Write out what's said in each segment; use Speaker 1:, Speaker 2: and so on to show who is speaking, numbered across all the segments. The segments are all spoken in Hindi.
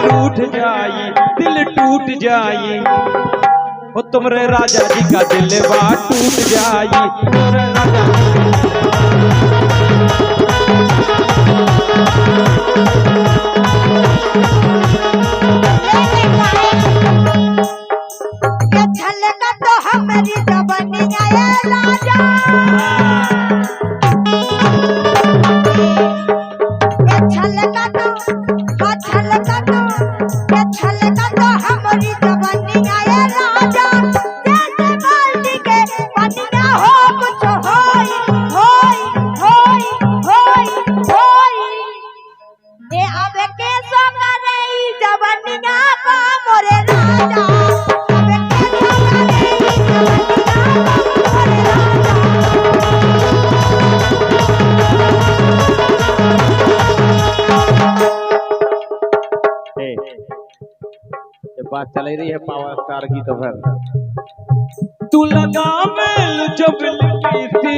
Speaker 1: रूठ जाई दिल टूट जाई हो तुमरे राजा जी का दिलवा टूट जाई तुमरे राजा
Speaker 2: छलका तो हमारी जवानिया राजा छलका तो हमारी जवानिया राजा जैसे बाल्टी के पानिया हो कुछ होई ए आवे के सो करे जवानिया का मोरे राजा आवे के सो करे जवानिया का मोरे राजा
Speaker 1: बात चल रही है पावर स्टार की तो फिर तू लगा मेल जब लिखी थी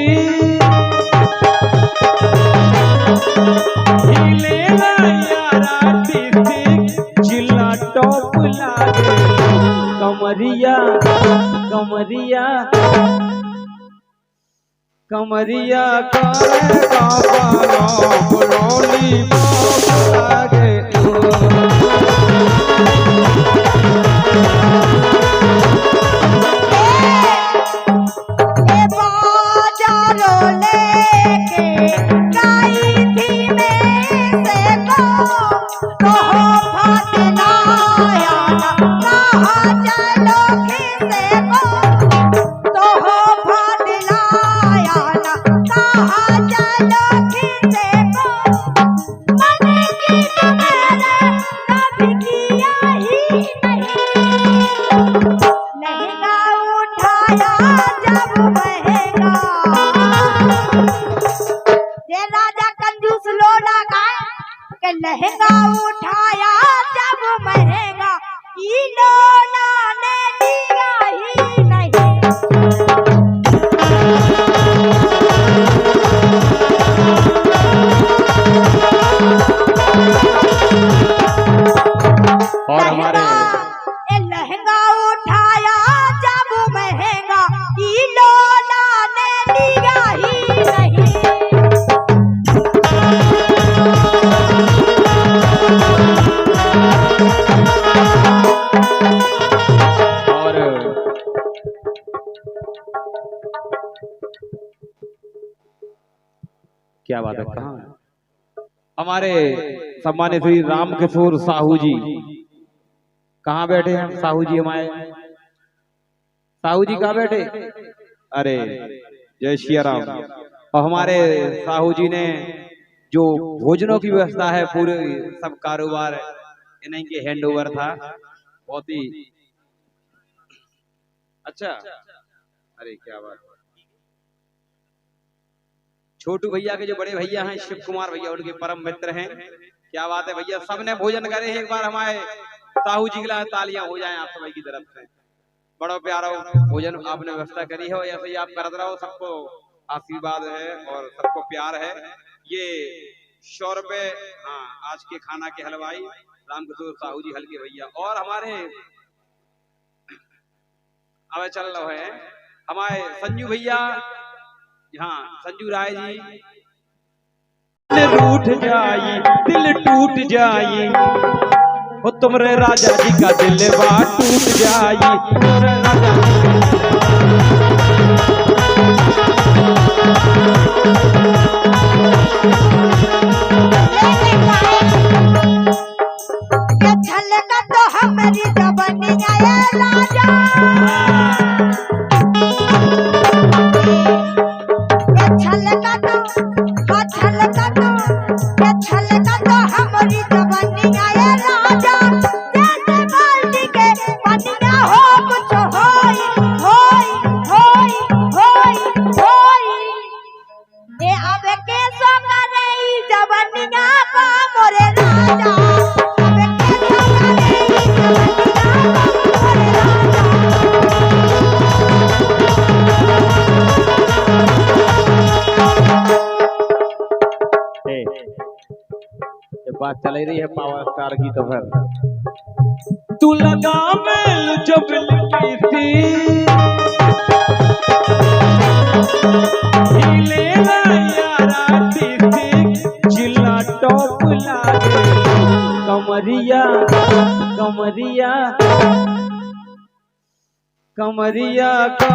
Speaker 1: हिले ना यारा थी जिला टॉप लागे कमरिया कमरिया कमरिया करेगा बाला बुलोली लागे
Speaker 2: लहंगा उठाया जब महंगा लोना ने दिया ही नहीं
Speaker 1: और हमारे
Speaker 2: लहंगा उठाया जब महंगा लोना ने दिया ही नहीं
Speaker 1: क्या बात है कहाँ हमारे सम्मानित श्री राम किशोर साहू जी कहाँ बैठे हैं साहू जी हमारे साहू जी कहाँ बैठे अरे जय श्री राम और हमारे साहू जी ने जो भोजनों की व्यवस्था है पूरे सब कारोबार इन्हीं के हैंड ओवर था बहुत ही अच्छा अरे क्या बात छोटू भैया के जो बड़े भैया हैं शिव कुमार भैया उनके परम मित्र हैं क्या बात है भैया सबने भोजन करे एक बार हमारे साहू जी के लिए तालियां हो जाएं आप सभी की तरफ से बड़ा प्यारा भोजन आपने व्यवस्था करी है और ऐसे ही आप करते रहो सबको आशीर्वाद है और सबको प्यार है ये 100 रुपए हाँ आज के खाना के हलवाई रामकिशोर साहू जी हल्के भैया और हमारे अब चल रहे हैं हमारे संजू भैया हाँ संजू राय जी रूठ जाई दिल टूट जाई हो तुमरे राजा जी का दिलवा टूट जाई तुमरे राजा
Speaker 2: छलका तो हमारी जवानिया राजा छलका तो हमारी जवानिया राजा जैसे बाल्टी के पानिया हो कुछ होई ए आवे के सो करे जवानिया का मोरे राजा आवे के सो करे जवानिया
Speaker 1: चल रही है पावर स्टार की तो फिर तू लगा मेल जब लिखी थी हिले यारा जिला टॉप लागे कमरिया कमरिया कमरिया का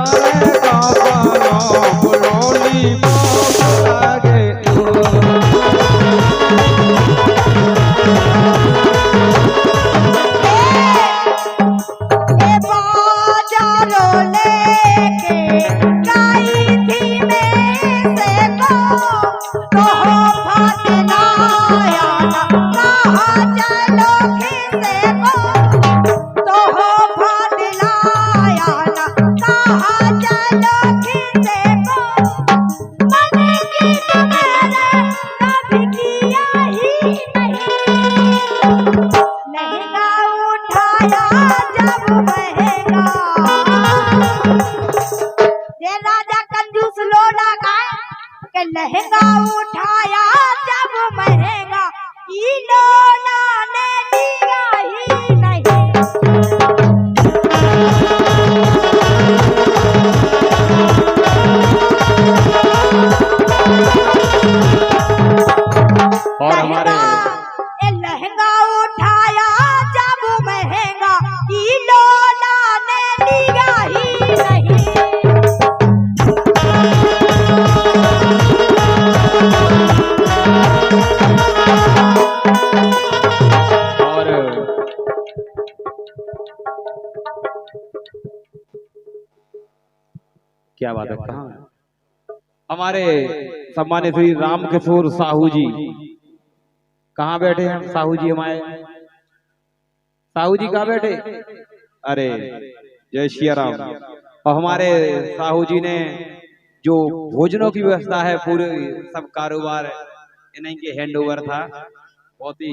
Speaker 1: बुलोली लागे
Speaker 2: लहंगा उठाया जब महंगा इलोना ने दिया ही नहीं।
Speaker 1: और हमारे
Speaker 2: लहंगा उठाया जब महंगा इलोना ने दिया ही नहीं।
Speaker 1: क्या बात है कहाँ हमारे सम्मानित श्री रामकिशोर साहू जी कहाँ बैठे हैं साहू जी हमारे साहू जी कहाँ बैठे अरे जय श्री राम। और हमारे साहू जी ने जो भोजनों की व्यवस्था है पूरे सब कारोबार इन्हीं के हैंड ओवर था बहुत ही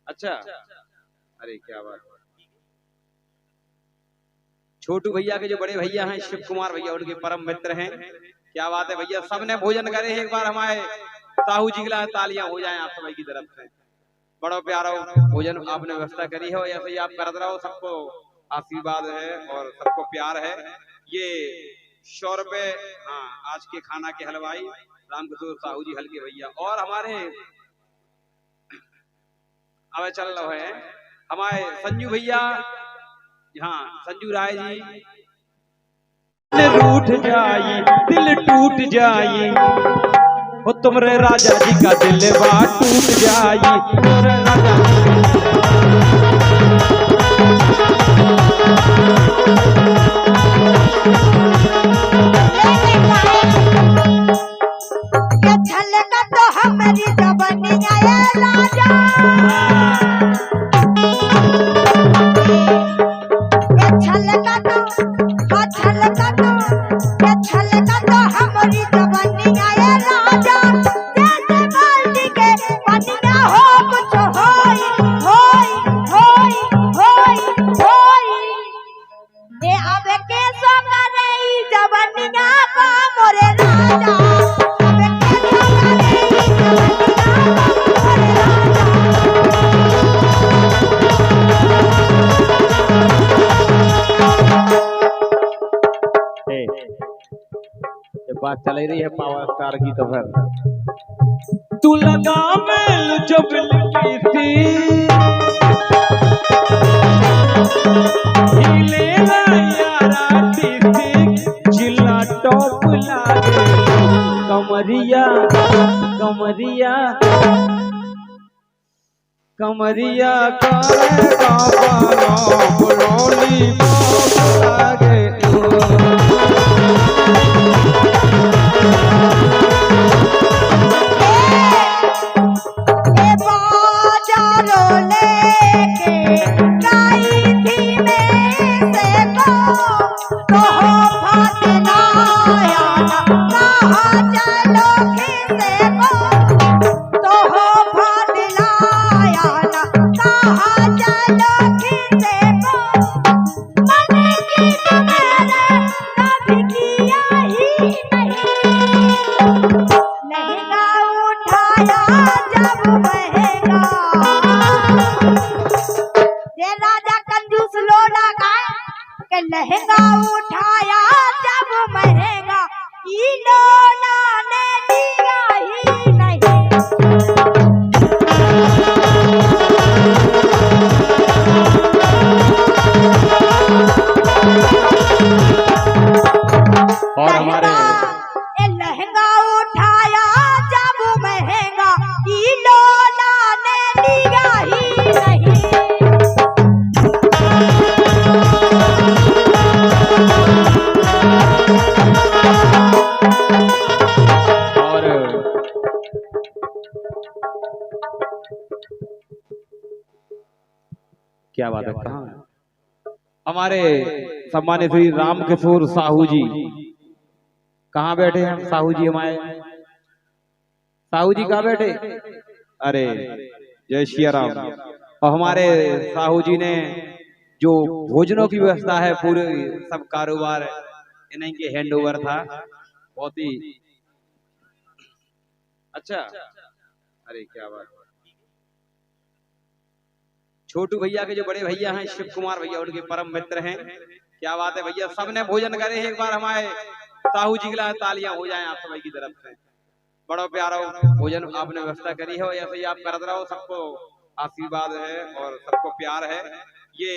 Speaker 1: अच्छा। अरे क्या बात छोटू भैया के जो बड़े भैया हैं शिव कुमार भैया उनके परम मित्र हैं। क्या बात है भैया सबने भोजन करे एक बार हमारे साहू जी के लिए तालियां हो जाएं आप सभी की तरफ से। बड़ा प्यारा भोजन आपने व्यवस्था करी है और ऐसे ही आप करते रहो। सबको आशीर्वाद है और सबको प्यार है। ये 100 रुपए हाँ आज के खाना के हलवाई रामकिशोर साहू जी हल्के भैया। और हमारे अब चल रहे हैं हमारे संजू भैया हाँ संजू राय जी रूठ जाई दिल टूट जाई वो तुम्हारे राजा जी का दिल बात टूट जाई।
Speaker 2: छलका तो हमारी जवानिया राजा छलका तो हमारी जवानिया राजा जैसे बाल्टी के पनिया हो कुछ होई ए आवे के सो करे जवानिया को मोरे राजा आवे के सो करे जवानिया को मोरे
Speaker 1: बात चल रही है पावर स्टार की तो फिर तू लगा मेल जब लिखी थी हिले यारा जिला टॉप लागे कमरिया कमरिया कमरिया का बुलोली लागे
Speaker 2: चलो लहंगा उठाया जब महंगा इन्होंने लिया ही नहीं।
Speaker 1: और हमारे
Speaker 2: लहंगा उठाया जब महंगा इन्होंने लिया ही नहीं।
Speaker 1: क्या बात है, कहाँ हमारे सम्मानित श्री राम किशोर साहू जी कहाँ बैठे हैं? साहू जी हमारे साहू जी कहाँ बैठे? अरे जय श्री राम। और हमारे साहू जी ने जो भोजनों की व्यवस्था है पूरे सब कारोबार इन्हीं के हैंड ओवर था। बहुत ही अच्छा। अरे क्या बात। छोटू भैया के जो बड़े भैया हैं शिव कुमार भैया उनके परम मित्र हैं। क्या बात है भैया, सबने भोजन करे। एक बार हमारे साहू जी के लिए तालियां हो जाएं आप सभी की तरफ से। बड़ा प्यारा भोजन आपने व्यवस्था करी है और ऐसे ही आप करते रहो। सबको आशीर्वाद है और सबको प्यार है। ये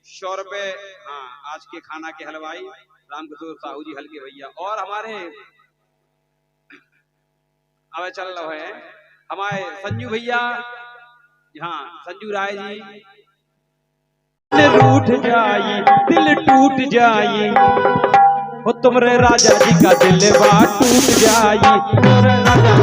Speaker 1: 100 रुपए हाँ आज के खाना के हलवाई रामकिशोर साहू जी हल्के भैया। और हमारे अब चल रहे हैं हमारे संजू भैया, हाँ संजू राय जी।
Speaker 3: रूठ जाई दिल टूट जाई हो तुमरे राजा जी का दिल बात टूट जाई। तुमरे राजा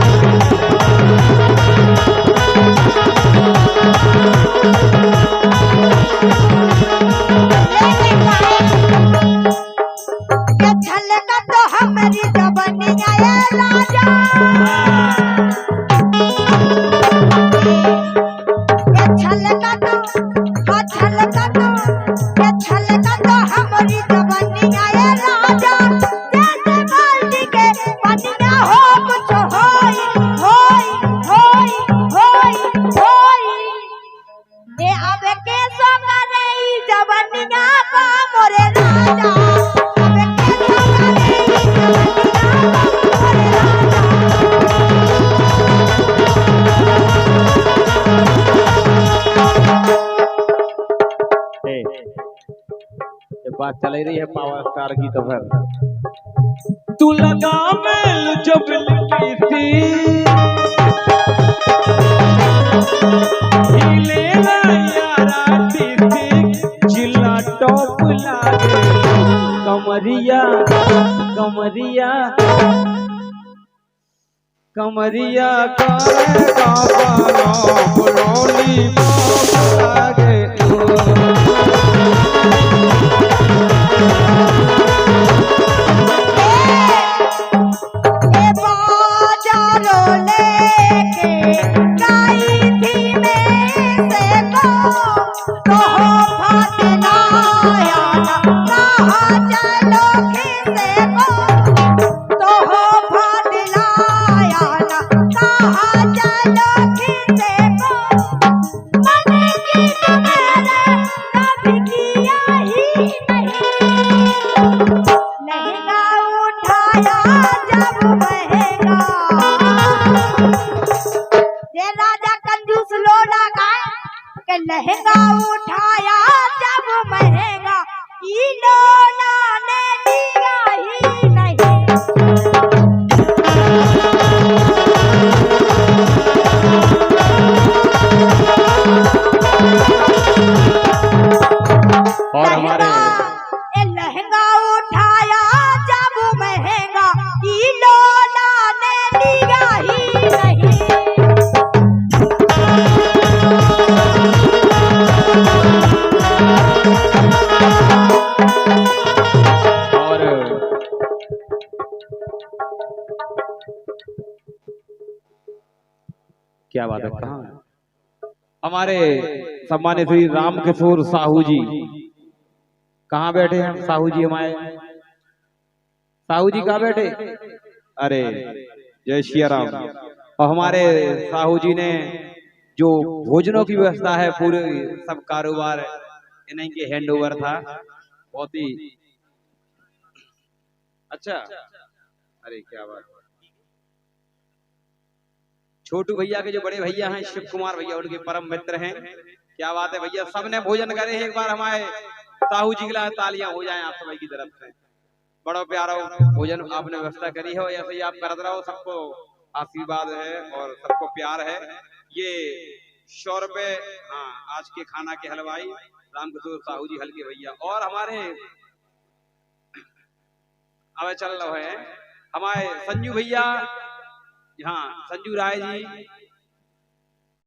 Speaker 2: छलका तो हमारी जवानिया है राजा, छलका तो हमारी जवानिया है राजा। जैसे बाल्टी के पनिया हो कुछ होई होई होई होई ए अब के सो करे जवानिया का मोरे राजा। अब के सो करे जवानिया का मोरे
Speaker 1: जब बात चल रही है पावर स्टार की तो फिर
Speaker 3: तू लगा मेल जब लिखी हिले ना यारा टीसी जिला टॉप लागे कमरिया कमरिया कमरिया का बुलौली लागे।
Speaker 2: लहंगा उठाया जब महंगा इन्होंने लिया ही नहीं।
Speaker 1: और हमारे
Speaker 2: लहंगा उठाया जब महंगा इन्होंने लिया ही नहीं।
Speaker 1: क्या बात है, कहाँ हमारे सम्मानित श्री राम किशोर साहू जी कहाँ बैठे हैं? साहू जी हमारे साहू जी कहाँ बैठे? अरे जय श्री राम। और हमारे साहू जी ने जो भोजनों की व्यवस्था है पूरे सब कारोबार इन्हीं के हैंड ओवर था। बहुत ही अच्छा, अरे क्या बात। छोटू भैया के जो बड़े भैया हैं शिव कुमार भैया, उनके परम मित्र हैं। क्या बात है भैया, सबने भोजन करे एक बार हमारे साहू जी के लिए तालियां हो जाएं आप सभी की तरफ से। बड़ा प्यारा भोजन आपने व्यवस्था करी है और ऐसे ही आप करते रहो, सबको आशीर्वाद है और सबको प्यार है। ये 100 रुपए, हाँ, आज के खाना के हलवाई रामकिशोर साहू जी हल्के भैया। और हमारे अब चल रहे हैं हमारे संजू भैया, हाँ संजू राय जी,